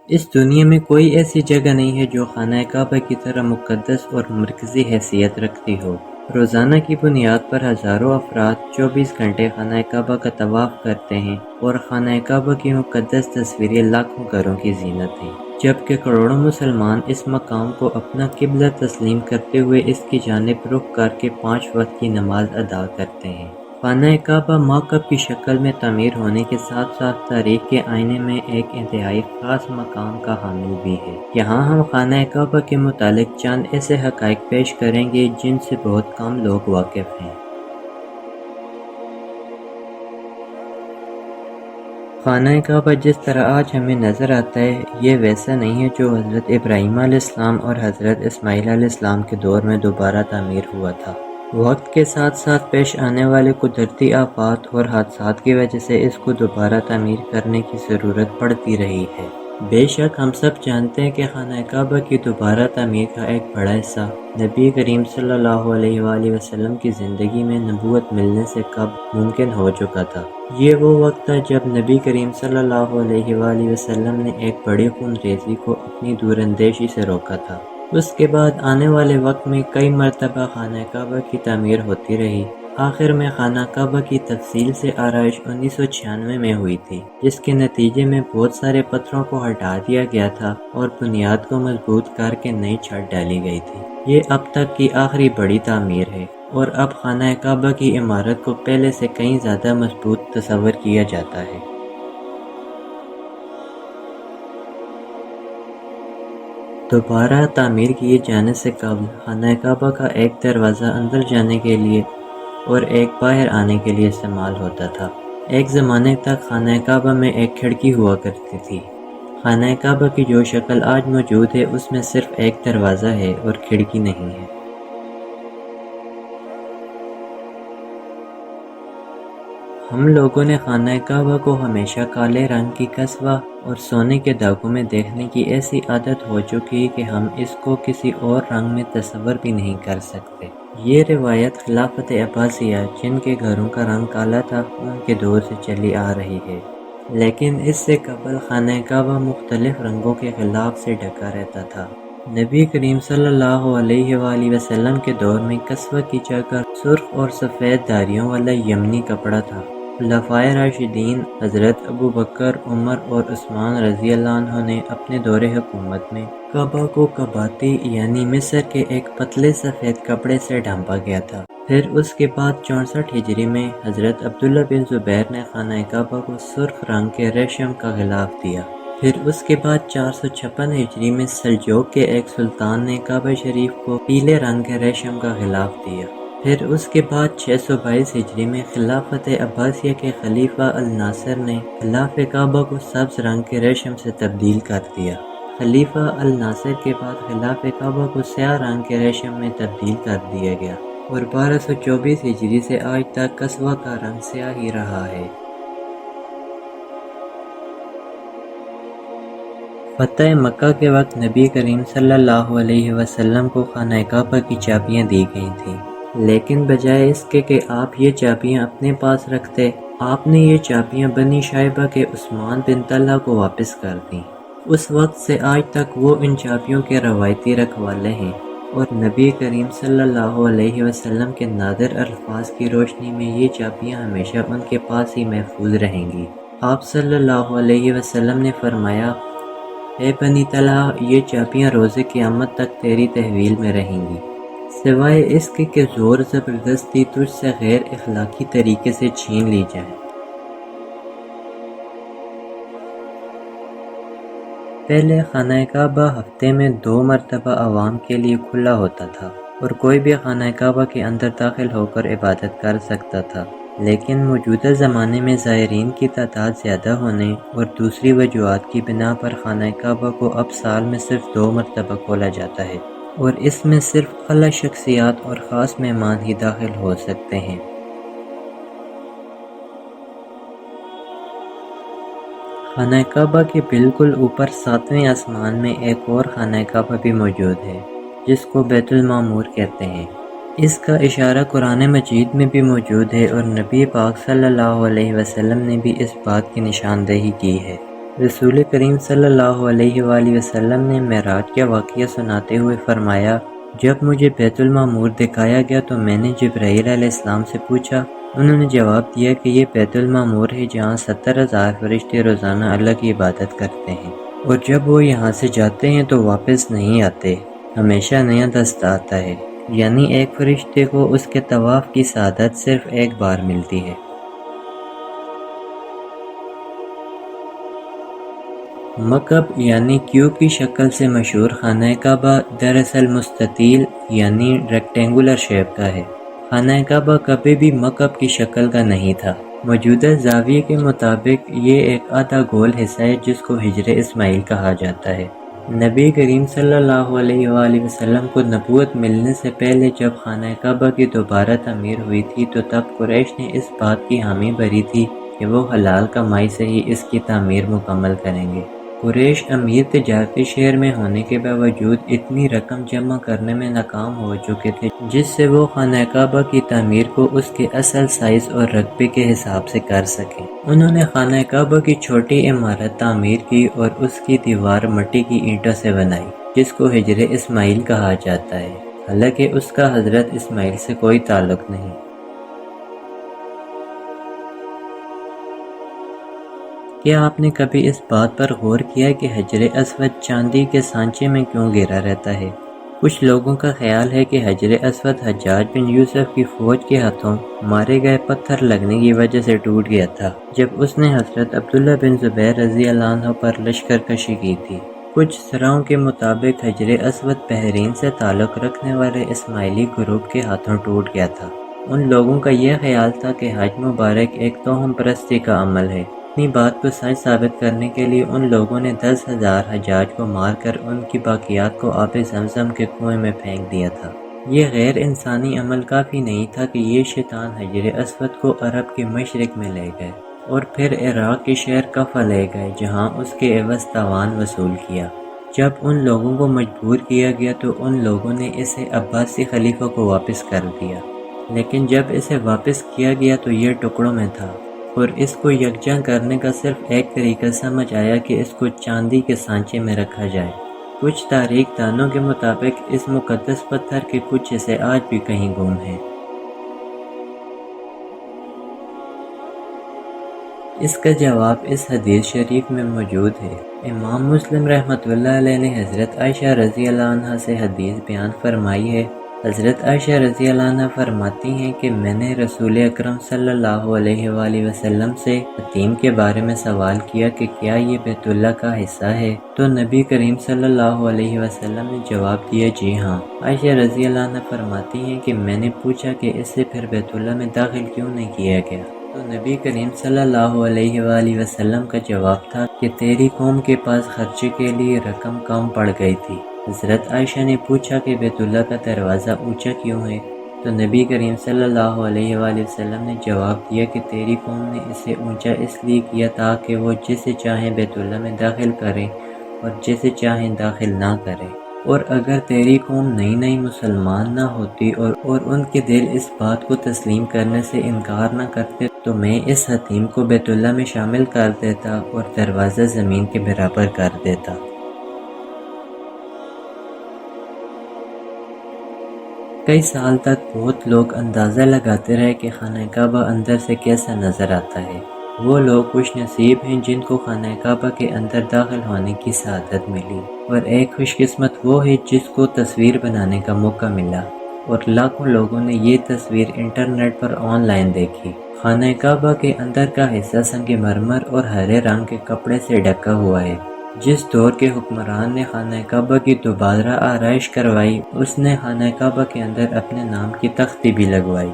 اس دنیا میں کوئی ایسی جگہ نہیں ہے جو خانہ کعبہ کی طرح مقدس اور مرکزی حیثیت رکھتی ہو۔ روزانہ کی بنیاد پر ہزاروں افراد 24 گھنٹے خانہ کعبہ کا طواف کرتے ہیں اور خانہ کعبہ کی مقدس تصویریں لاکھوں گھروں کی زینت ہیں، جبکہ کروڑوں مسلمان اس مقام کو اپنا قبلہ تسلیم کرتے ہوئے اس کی جانب رخ کر کے 5 وقت کی نماز ادا کرتے ہیں۔ خانہ کعبہ ماکب کی شکل میں تعمیر ہونے کے ساتھ ساتھ تاریخ کے آئینے میں ایک انتہائی خاص مقام کا حامل بھی ہے۔ یہاں ہم خانہ کعبہ کے متعلق چند ایسے حقائق پیش کریں گے جن سے بہت کم لوگ واقف ہیں۔ خانہ کعبہ جس طرح آج ہمیں نظر آتا ہے، یہ ویسا نہیں ہے جو حضرت ابراہیم علیہ السلام اور حضرت اسماعیل علیہ السلام کے دور میں دوبارہ تعمیر ہوا تھا۔ وقت کے ساتھ ساتھ پیش آنے والے قدرتی آفات اور حادثات کی وجہ سے اس کو دوبارہ تعمیر کرنے کی ضرورت پڑتی رہی ہے۔ بے شک ہم سب جانتے ہیں کہ خانہ کعبہ کی دوبارہ تعمیر کا ایک بڑا حصہ نبی کریم صلی اللہ علیہ وآلہ وسلم کی زندگی میں نبوت ملنے سے قبل ممکن ہو چکا تھا۔ یہ وہ وقت تھا جب نبی کریم صلی اللہ علیہ وآلہ وسلم نے ایک بڑی خون ریزی کو اپنی دور اندیشی سے روکا تھا۔ اس کے بعد آنے والے وقت میں کئی مرتبہ خانہ کعبہ کی تعمیر ہوتی رہی۔ آخر میں خانہ کعبہ کی تفصیل سے آرائش 1996 میں ہوئی تھی، جس کے نتیجے میں بہت سارے پتھروں کو ہٹا دیا گیا تھا اور بنیاد کو مضبوط کر کے نئی چھت ڈالی گئی تھی۔ یہ اب تک کی آخری بڑی تعمیر ہے اور اب خانہ کعبہ کی عمارت کو پہلے سے کہیں زیادہ مضبوط تصور کیا جاتا ہے۔ دوبارہ تعمیر کیے جانے سے قبل خانہ کعبہ کا ایک دروازہ اندر جانے کے لیے اور ایک باہر آنے کے لیے استعمال ہوتا تھا۔ ایک زمانے تک خانہ کعبہ میں ایک کھڑکی ہوا کرتی تھی۔ خانہ کعبہ کی جو شکل آج موجود ہے اس میں صرف ایک دروازہ ہے اور کھڑکی نہیں ہے۔ ہم لوگوں نے خانہ کعبہ کو ہمیشہ کالے رنگ کی قصوہ اور سونے کے دھاگوں میں دیکھنے کی ایسی عادت ہو چکی کہ ہم اس کو کسی اور رنگ میں تصور بھی نہیں کر سکتے۔ یہ روایت خلافت عباسیہ، جن کے گھروں کا رنگ کالا تھا، ان کے دور سے چلی آ رہی ہے، لیکن اس سے قبل خانہ کعبہ مختلف رنگوں کے غلاف سے ڈھکا رہتا تھا۔ نبی کریم صلی اللہ علیہ وآلہ وسلم کے دور میں قصوہ کی جگہ سرخ اور سفید دھاریوں والا یمنی کپڑا تھا۔ خلفائے راشدین حضرت ابو بکر، عمر اور عثمان رضی اللہ عنہ نے اپنے دور حکومت میں کعبہ کو قباطی یعنی مصر کے ایک پتلے سفید کپڑے سے ڈھانپا گیا تھا۔ پھر اس کے بعد 64 ہجری میں حضرت عبداللہ بن زبیر نے خانہ کعبہ کو سرخ رنگ کے ریشم کا غلاف دیا۔ پھر اس کے بعد 456 ہجری میں سلجوق کے ایک سلطان نے کعبہ شریف کو پیلے رنگ کے ریشم کا غلاف دیا۔ پھر اس کے بعد 622 ہجری میں خلافت عباسیہ کے خلیفہ الناصر نے غلاف کعبہ کو سبز رنگ کے ریشم سے تبدیل کر دیا۔ خلیفہ الناصر کے بعد غلاف کعبہ کو سیاہ رنگ کے ریشم میں تبدیل کر دیا گیا اور 1224 ہجری سے آج تک قصوہ کا رنگ سیاہ ہی رہا ہے۔ فتح مکہ کے وقت نبی کریم صلی اللہ علیہ وسلم کو خانہ کعبہ کی چابیاں دی گئی تھیں، لیکن بجائے اس کے کہ آپ یہ چابیاں اپنے پاس رکھتے، آپ نے یہ چابیاں بنی شائبہ کے عثمان بن طلحہ کو واپس کر دیں۔ اس وقت سے آج تک وہ ان چابیوں کے روایتی رکھوالے ہیں اور نبی کریم صلی اللہ علیہ وسلم کے نادر الفاظ کی روشنی میں یہ چابیاں ہمیشہ ان کے پاس ہی محفوظ رہیں گی۔ آپ صلی اللہ علیہ وسلم نے فرمایا، اے بنی طلحہ، یہ چابیاں روز قیامت تک تیری تحویل میں رہیں گی، سوائے اس کے کہ زور زبردستی تجھ سے غیر اخلاقی طریقے سے چھین لی جائے۔ پہلے خانہ کعبہ ہفتے میں 2 مرتبہ عوام کے لیے کھلا ہوتا تھا اور کوئی بھی خانہ کعبہ کے اندر داخل ہو کر عبادت کر سکتا تھا، لیکن موجودہ زمانے میں زائرین کی تعداد زیادہ ہونے اور دوسری وجوہات کی بنا پر خانہ کعبہ کو اب سال میں صرف 2 مرتبہ کھولا جاتا ہے اور اس میں صرف اعلیٰ شخصیات اور خاص مہمان ہی داخل ہو سکتے ہیں۔ خانہ کعبہ کے بالکل اوپر 7ویں آسمان میں ایک اور خانہ کعبہ بھی موجود ہے جس کو بیت المعمور کہتے ہیں۔ اس کا اشارہ قرآن مجید میں بھی موجود ہے اور نبی پاک صلی اللہ علیہ وسلم نے بھی اس بات کی نشاندہی کی ہے۔ رسول کریم صلی اللہ علیہ وآلہ وسلم نے معراج کا واقعہ سناتے ہوئے فرمایا، جب مجھے بیت المعمور دکھایا گیا تو میں نے جبرائیل علیہ السلام سے پوچھا۔ انہوں نے جواب دیا کہ یہ بیت المعمور ہے جہاں 70,000 فرشتے روزانہ اللہ کی عبادت کرتے ہیں، اور جب وہ یہاں سے جاتے ہیں تو واپس نہیں آتے، ہمیشہ نیا دست آتا ہے، یعنی ایک فرشتے کو اس کے طواف کی سعادت صرف ایک بار ملتی ہے۔ مکعب یعنی کیوب کی شکل سے مشہور خانہ کعبہ دراصل مستطیل یعنی ریکٹینگولر شیپ کا ہے۔ خانہ کعبہ کبھی بھی مکعب کی شکل کا نہیں تھا۔ موجودہ زاویے کے مطابق یہ ایک آدھا گول حصہ ہے جس کو حجر اسماعیل کہا جاتا ہے۔ نبی کریم صلی اللہ علیہ وآلہ وسلم کو نبوت ملنے سے پہلے جب خانہ کعبہ کی دوبارہ تعمیر ہوئی تھی تو تب قریش نے اس بات کی حامی بھری تھی کہ وہ حلال کمائی سے ہی اس کی تعمیر مکمل کریں گے۔ قریش امیر تجارتی شہر میں ہونے کے باوجود اتنی رقم جمع کرنے میں ناکام ہو چکے تھے جس سے وہ خانہ کعبہ کی تعمیر کو اس کے اصل سائز اور رقبے کے حساب سے کر سکیں۔ انہوں نے خانہ کعبہ کی چھوٹی عمارت تعمیر کی اور اس کی دیوار مٹی کی اینٹوں سے بنائی جس کو حجر اسماعیل کہا جاتا ہے، حالانکہ اس کا حضرت اسماعیل سے کوئی تعلق نہیں۔ کیا آپ نے کبھی اس بات پر غور کیا کہ حجر اسود چاندی کے سانچے میں کیوں گھرا رہتا ہے؟ کچھ لوگوں کا خیال ہے کہ حجر اسود حجاج بن یوسف کی فوج کے ہاتھوں مارے گئے پتھر لگنے کی وجہ سے ٹوٹ گیا تھا جب اس نے حضرت عبداللہ بن زبیر رضی اللہ عنہ پر لشکر کشی کی تھی۔ کچھ سراؤں کے مطابق حجر اسود بحرین سے تعلق رکھنے والے اسماعیلی گروپ کے ہاتھوں ٹوٹ گیا تھا۔ ان لوگوں کا یہ خیال تھا کہ حج مبارک ایک توہم پرستی کا عمل ہے۔ اپنی بات کو سچ ثابت کرنے کے لیے ان لوگوں نے 10,000 حجاج کو مار کر ان کی باقیات کو آب زمزم کے کنویں میں پھینک دیا تھا۔ یہ غیر انسانی عمل کافی نہیں تھا کہ یہ شیطان حجر اسود کو عرب کے مشرق میں لے گئے اور پھر عراق کے شہر کفہ لے گئے جہاں اس کے عوض تاوان وصول کیا۔ جب ان لوگوں کو مجبور کیا گیا تو ان لوگوں نے اسے عباسی خلیفہ کو واپس کر دیا، لیکن جب اسے واپس کیا گیا تو یہ ٹکڑوں میں تھا اور اس کو یکجا کرنے کا صرف ایک طریقہ سمجھ آیا کہ اس کو چاندی کے سانچے میں رکھا جائے۔ کچھ تاریخ دانوں کے مطابق اس مقدس پتھر کے کچھ حصے آج بھی کہیں گم ہیں۔ اس کا جواب اس حدیث شریف میں موجود ہے۔ امام مسلم رحمۃ اللہ علیہ نے حضرت عائشہ رضی اللہ عنہ سے حدیث بیان فرمائی ہے۔ حضرت عائشہ رضی اللہ عنہ فرماتی ہیں کہ میں نے رسول اکرم صلی اللہ علیہ وآلہ وسلم سے حتیم کے بارے میں سوال کیا کہ کیا یہ بیت اللہ کا حصہ ہے؟ تو نبی کریم صلی اللہ علیہ وسلم نے جواب دیا جی ہاں۔ عائشہ رضی اللہ عنہ فرماتی ہیں کہ میں نے پوچھا کہ اسے پھر بیت اللہ میں داخل کیوں نہیں کیا گیا؟ تو نبی کریم صلی اللہ علیہ وآلہ وسلم کا جواب تھا کہ تیری قوم کے پاس خرچے کے لیے رقم کم پڑ گئی تھی۔ حضرت عائشہ نے پوچھا کہ بیت اللہ کا دروازہ اونچا کیوں ہے؟ تو نبی کریم صلی اللہ علیہ وآلہ وسلم نے جواب دیا کہ تیری قوم نے اسے اونچا اس لیے کیا تاکہ وہ جسے چاہیں بیت اللہ میں داخل کریں اور جسے چاہیں داخل نہ کریں، اور اگر تیری قوم نئی مسلمان نہ ہوتی اور ان کے دل اس بات کو تسلیم کرنے سے انکار نہ کرتے تو میں اس حتیم کو بیت اللہ میں شامل کر دیتا اور دروازہ زمین کے برابر کر دیتا۔ کئی سال تک بہت لوگ اندازہ لگاتے رہے کہ خانہ کعبہ اندر سے کیسا نظر آتا ہے۔ وہ لوگ خوش نصیب ہیں جن کو خانہ کعبہ کے اندر داخل ہونے کی سعادت ملی، اور ایک خوش قسمت وہ ہے جس کو تصویر بنانے کا موقع ملا، اور لاکھوں لوگوں نے یہ تصویر انٹرنیٹ پر آن لائن دیکھی۔ خانہ کعبہ کے اندر کا حصہ سنگ مرمر اور ہرے رنگ کے کپڑے سے ڈھکا ہوا ہے۔ جس دور کے حکمران نے خانہ کعبہ کی دوبارہ آرائش کروائی، اس نے خانہ کعبہ کے اندر اپنے نام کی تختی بھی لگوائی۔